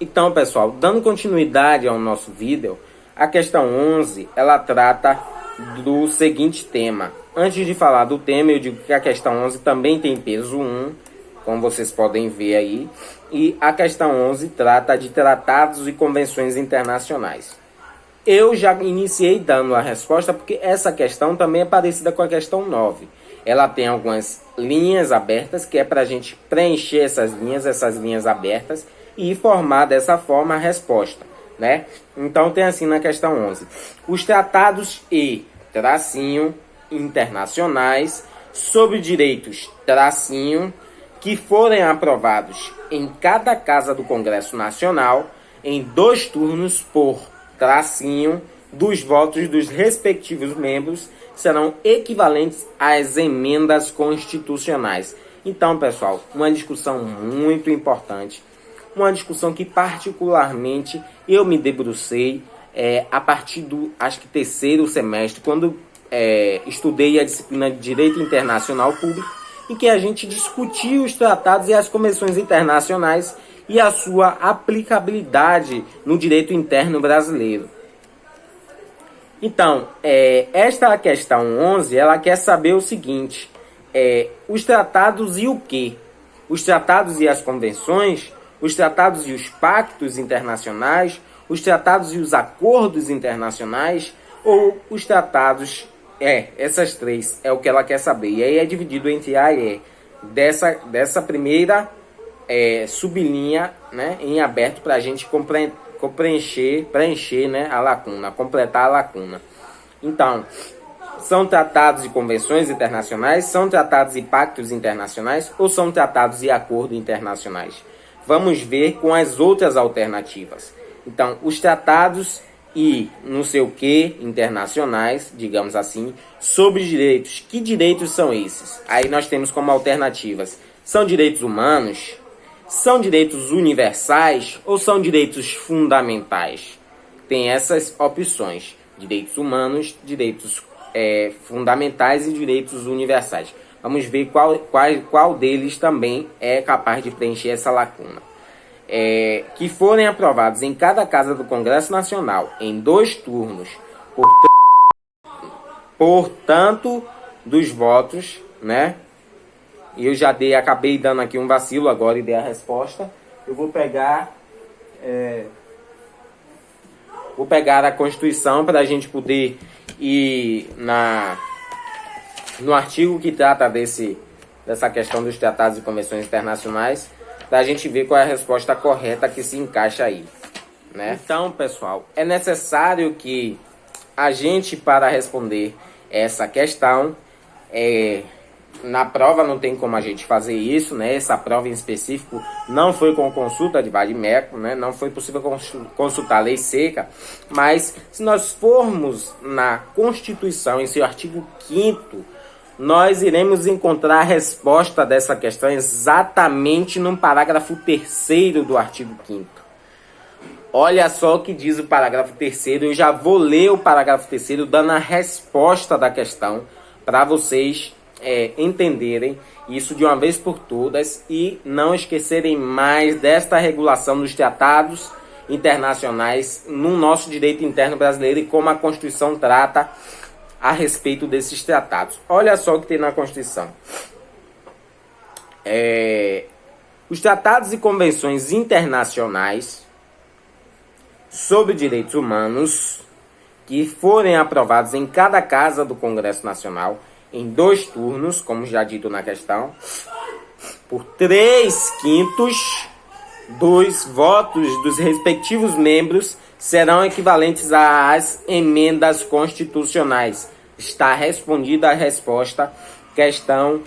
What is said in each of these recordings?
Então, pessoal, dando continuidade ao nosso vídeo, a questão 11, ela trata do seguinte tema. Antes de falar do tema, eu digo que a questão 11 também tem peso 1, como vocês podem ver aí. E a questão 11 trata de tratados e convenções internacionais. Eu já iniciei dando a resposta porque essa questão também é parecida com a questão 9. Ela tem algumas linhas abertas, que é para a gente preencher essas linhas abertas, e formar dessa forma a resposta, né? Então tem assim na questão 11. Os tratados e tracinho internacionais sobre direitos tracinho que forem aprovados em cada casa do Congresso Nacional em 2 turnos por tracinho dos votos dos respectivos membros serão equivalentes às emendas constitucionais. Então, pessoal, uma discussão muito importante, uma discussão que particularmente eu me debrucei a partir do, acho que 3º semestre, quando estudei a disciplina de Direito Internacional Público, em que a gente discutia os tratados e as convenções internacionais e a sua aplicabilidade no direito interno brasileiro. Então, esta questão 11, ela quer saber o seguinte, os tratados e o quê? Os tratados e as convenções, os tratados e os pactos internacionais, os tratados e os acordos internacionais, ou os tratados, essas 3, é o que ela quer saber. E aí é dividido entre A e E, dessa primeira sublinha, né, em aberto para a gente preencher, né, a lacuna, completar a lacuna. Então, são tratados e convenções internacionais, são tratados e pactos internacionais, ou são tratados e acordos internacionais? Vamos ver com as outras alternativas. Então, os tratados e não sei o que internacionais, digamos assim, sobre direitos. Que direitos são esses? Aí nós temos como alternativas: são direitos humanos, são direitos universais ou são direitos fundamentais? Tem essas opções: direitos humanos, direitos fundamentais e direitos universais. Vamos ver qual deles também é capaz de preencher essa lacuna. Que forem aprovados em cada casa do Congresso Nacional em 2 turnos por tanto dos votos, né? E eu já acabei dando aqui um vacilo agora e dei a resposta. Eu vou pegar a Constituição para a gente poder ir no artigo que trata dessa questão dos tratados e convenções internacionais, para a gente ver qual é a resposta correta que se encaixa aí, né? Então, pessoal, é necessário que a gente, para responder essa questão, na prova não tem como a gente fazer isso, né? Essa prova em específico não foi com consulta de vade-mecum, né? Não foi possível consultar a lei seca, mas se nós formos na Constituição, em seu artigo 5º, nós iremos encontrar a resposta dessa questão exatamente no parágrafo 3º do artigo 5º. Olha só o que diz o parágrafo 3º. Eu já vou ler o parágrafo 3º dando a resposta da questão para vocês entenderem isso de uma vez por todas e não esquecerem mais desta regulação dos tratados internacionais no nosso direito interno brasileiro e como a Constituição trata a respeito desses tratados. Olha só o que tem na Constituição. Os tratados e convenções internacionais sobre direitos humanos que forem aprovados em cada casa do Congresso Nacional em 2 turnos, como já dito na questão, por 3/5 dos votos dos respectivos membros serão equivalentes às emendas constitucionais. Está respondida a resposta, questão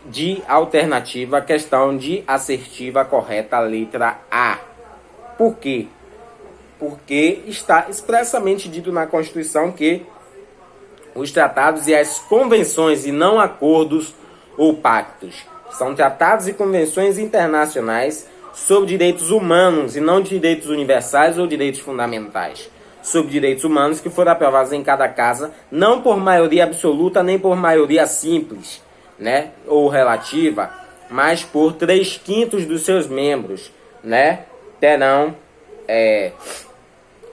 de alternativa, questão de assertiva correta, letra A. Por quê? Porque está expressamente dito na Constituição que os tratados e as convenções, e não acordos ou pactos, são tratados e convenções internacionais sobre direitos humanos e não direitos universais ou direitos fundamentais. Sobre direitos humanos que foram aprovados em cada casa, não por maioria absoluta nem por maioria simples, né, ou relativa, mas por 3/5 dos seus membros, né, terão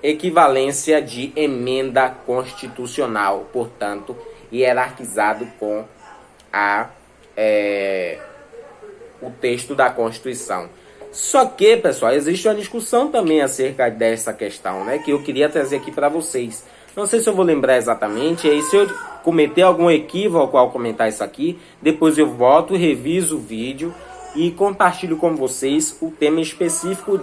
equivalência de emenda constitucional, portanto, hierarquizado com o texto da Constituição. Só que, pessoal, existe uma discussão também acerca dessa questão, né, que eu queria trazer aqui para vocês. Não sei se eu vou lembrar exatamente, e se eu cometer algum equívoco ao comentar isso aqui, depois eu volto, reviso o vídeo e compartilho com vocês o tema específico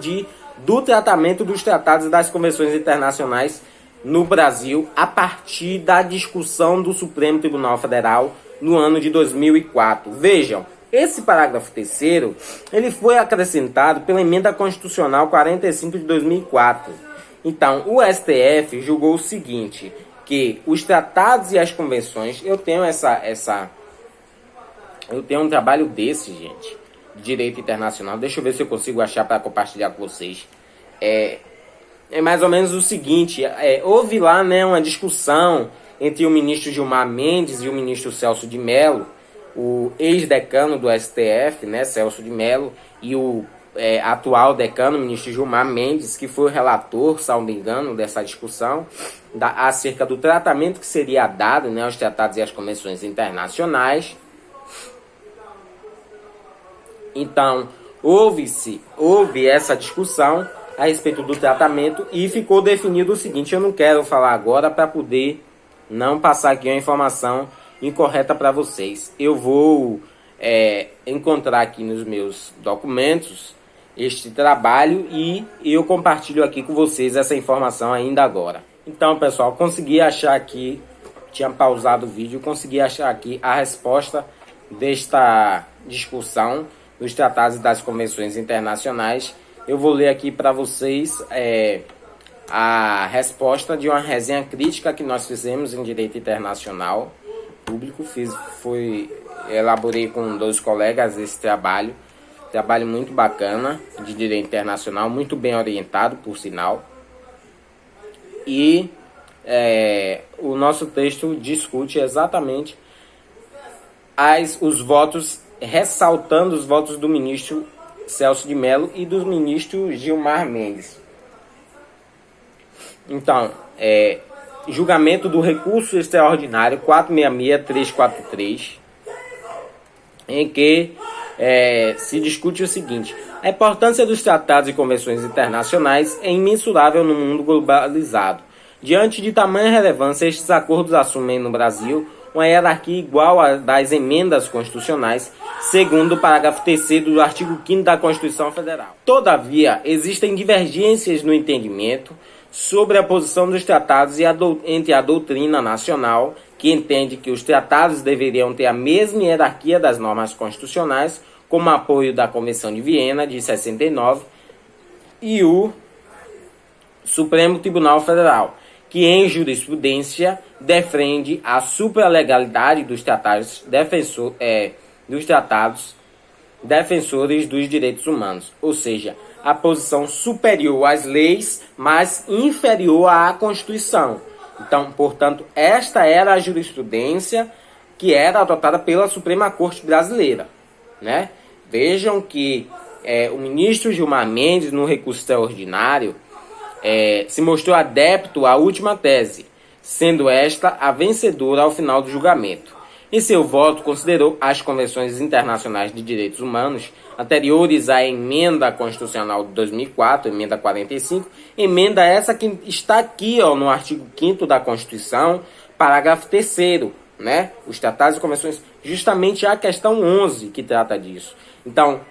do tratamento dos tratados e das convenções internacionais no Brasil a partir da discussão do Supremo Tribunal Federal no ano de 2004. Vejam, esse parágrafo terceiro, ele foi acrescentado pela Emenda Constitucional 45 de 2004. Então, o STF julgou o seguinte, que os tratados e as convenções, eu tenho um trabalho desse, gente, de direito internacional, deixa eu ver se eu consigo achar para compartilhar com vocês. É mais ou menos o seguinte, houve lá, né, uma discussão entre o ministro Gilmar Mendes e o ministro Celso de Mello, o ex-decano do STF, né, Celso de Mello, e o atual decano, o ministro Gilmar Mendes, que foi o relator, se não me engano, dessa discussão, acerca do tratamento que seria dado, né, aos tratados e às convenções internacionais. Então, houve essa discussão a respeito do tratamento e ficou definido o seguinte, eu não quero falar agora para poder não passar aqui uma informação incorreta para vocês. Eu vou encontrar aqui nos meus documentos este trabalho e eu compartilho aqui com vocês essa informação ainda agora. Então, pessoal, consegui achar aqui, tinha pausado o vídeo, consegui achar aqui a resposta desta discussão dos tratados e das convenções internacionais. Eu vou ler aqui para vocês a resposta de uma resenha crítica que nós fizemos em Direito Internacional Público. Elaborei com 2 colegas esse trabalho muito bacana de Direito Internacional, muito bem orientado, por sinal. E o nosso texto discute exatamente os votos, ressaltando os votos do ministro Celso de Mello e do ministro Gilmar Mendes. Então, julgamento do recurso extraordinário 466-343, em que se discute o seguinte: a importância dos tratados e convenções internacionais é imensurável no mundo globalizado. Diante de tamanha relevância, estes acordos assumem no Brasil uma hierarquia igual à das emendas constitucionais, segundo o parágrafo 3º do artigo 5º da Constituição Federal. Todavia, existem divergências no entendimento sobre a posição dos tratados entre a doutrina nacional, que entende que os tratados deveriam ter a mesma hierarquia das normas constitucionais, como apoio da Convenção de Viena, de 69, e o Supremo Tribunal Federal, que em jurisprudência defende a supralegalidade dos tratados defensores dos direitos humanos, ou seja, a posição superior às leis, mas inferior à Constituição. Então, portanto, esta era a jurisprudência que era adotada pela Suprema Corte Brasileira, né? Vejam que o ministro Gilmar Mendes, no recurso extraordinário, se mostrou adepto à última tese, sendo esta a vencedora ao final do julgamento. Em seu voto, considerou as convenções internacionais de direitos humanos anteriores à emenda constitucional de 2004, emenda 45, emenda essa que está aqui, no artigo 5º da Constituição, parágrafo 3º, né? Os tratados e convenções, justamente a questão 11 que trata disso. Então,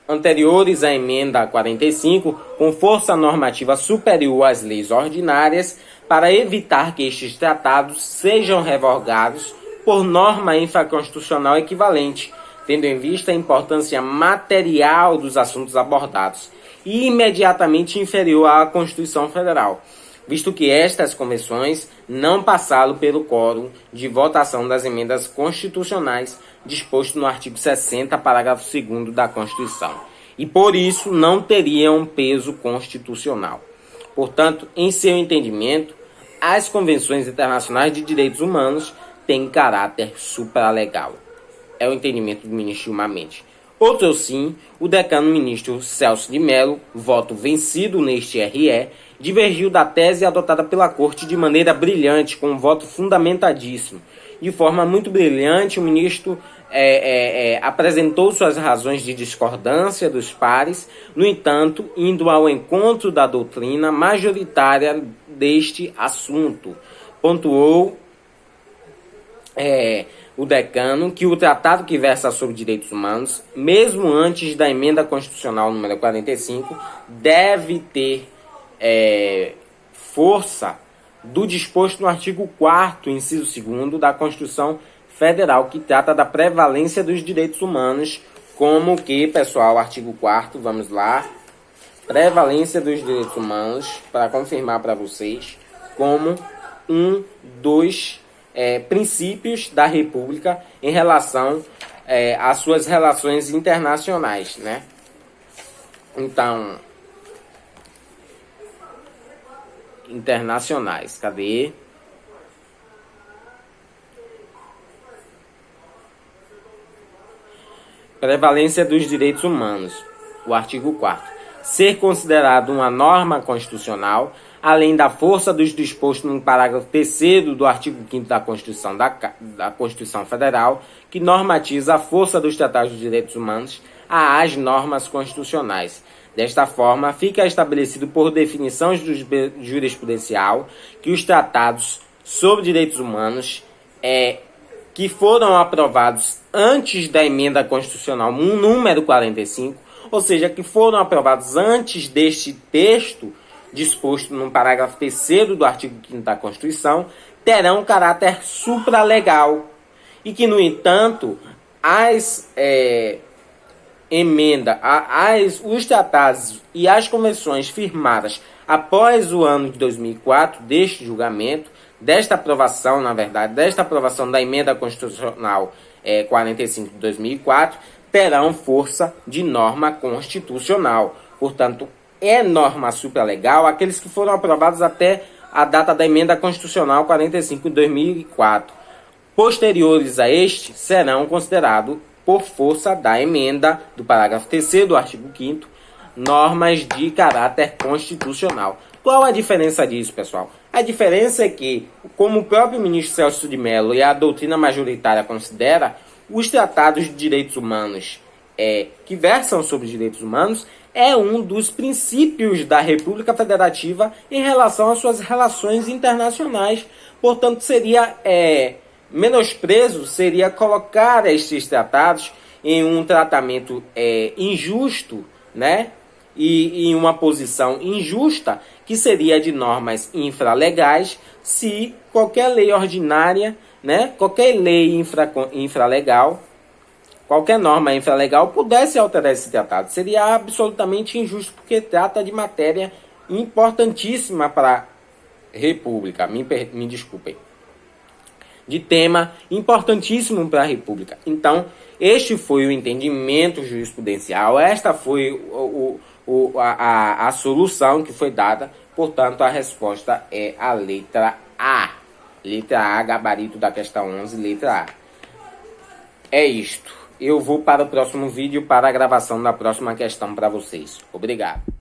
anteriores à emenda 45, com força normativa superior às leis ordinárias, para evitar que estes tratados sejam revogados por norma infraconstitucional equivalente, tendo em vista a importância material dos assuntos abordados, e imediatamente inferior à Constituição Federal, visto que estas convenções não passaram pelo quórum de votação das emendas constitucionais disposto no artigo 60, parágrafo 2º da Constituição, e por isso não teriam peso constitucional. Portanto, em seu entendimento, as convenções internacionais de direitos humanos têm caráter supralegal. É o entendimento do ministro Gilmar Mendes. Outro sim, o decano ministro Celso de Mello, voto vencido neste RE, divergiu da tese adotada pela Corte de maneira brilhante, com um voto fundamentadíssimo. De forma muito brilhante, o ministro apresentou suas razões de discordância dos pares, no entanto, indo ao encontro da doutrina majoritária deste assunto. Pontuou o decano que o tratado que versa sobre direitos humanos, mesmo antes da emenda constitucional número 45, deve ter força do disposto no artigo 4º, inciso 2º da Constituição Federal, que trata da prevalência dos direitos humanos, como que, pessoal, artigo 4º, vamos lá, prevalência dos direitos humanos, para confirmar para vocês, como um dos princípios da República em relação às suas relações internacionais, né? Então, internacionais, cadê? Prevalência dos direitos humanos, o artigo 4º. Ser considerado uma norma constitucional, além da força dos dispostos no parágrafo 3º do artigo 5º da Constituição Federal, que normatiza a força dos tratados de direitos humanos às normas constitucionais. Desta forma, fica estabelecido por definição jurisprudencial que os tratados sobre direitos humanos que foram aprovados antes da emenda constitucional número 45, ou seja, que foram aprovados antes deste texto disposto no parágrafo 3º do artigo 5º da Constituição, terão caráter supralegal e que, no entanto, os tratados e as convenções firmadas após o ano de 2004, deste julgamento, desta aprovação da emenda constitucional 45 de 2004, terão força de norma constitucional. Portanto, é norma supralegal aqueles que foram aprovados até a data da emenda constitucional 45 de 2004. Posteriores a este serão considerados, por força da emenda do parágrafo 3º do artigo 5º, normas de caráter constitucional. Qual a diferença disso, pessoal? A diferença é que, como o próprio ministro Celso de Mello e a doutrina majoritária considera, os tratados de direitos humanos que versam sobre direitos humanos é um dos princípios da República Federativa em relação às suas relações internacionais. Portanto, seria menosprezo, seria colocar estes tratados em um tratamento injusto, né? E em uma posição injusta, que seria de normas infralegais, se qualquer lei ordinária, né? Qualquer lei infralegal, qualquer norma infralegal pudesse alterar esse tratado. Seria absolutamente injusto, porque trata de matéria importantíssima para a República. Me desculpem. De tema importantíssimo para a República. Então, este foi o entendimento jurisprudencial, esta foi a solução que foi dada. Portanto, a resposta é a letra A. Letra A, gabarito da questão 11, letra A. É isto. Eu vou para o próximo vídeo, para a gravação da próxima questão para vocês. Obrigado.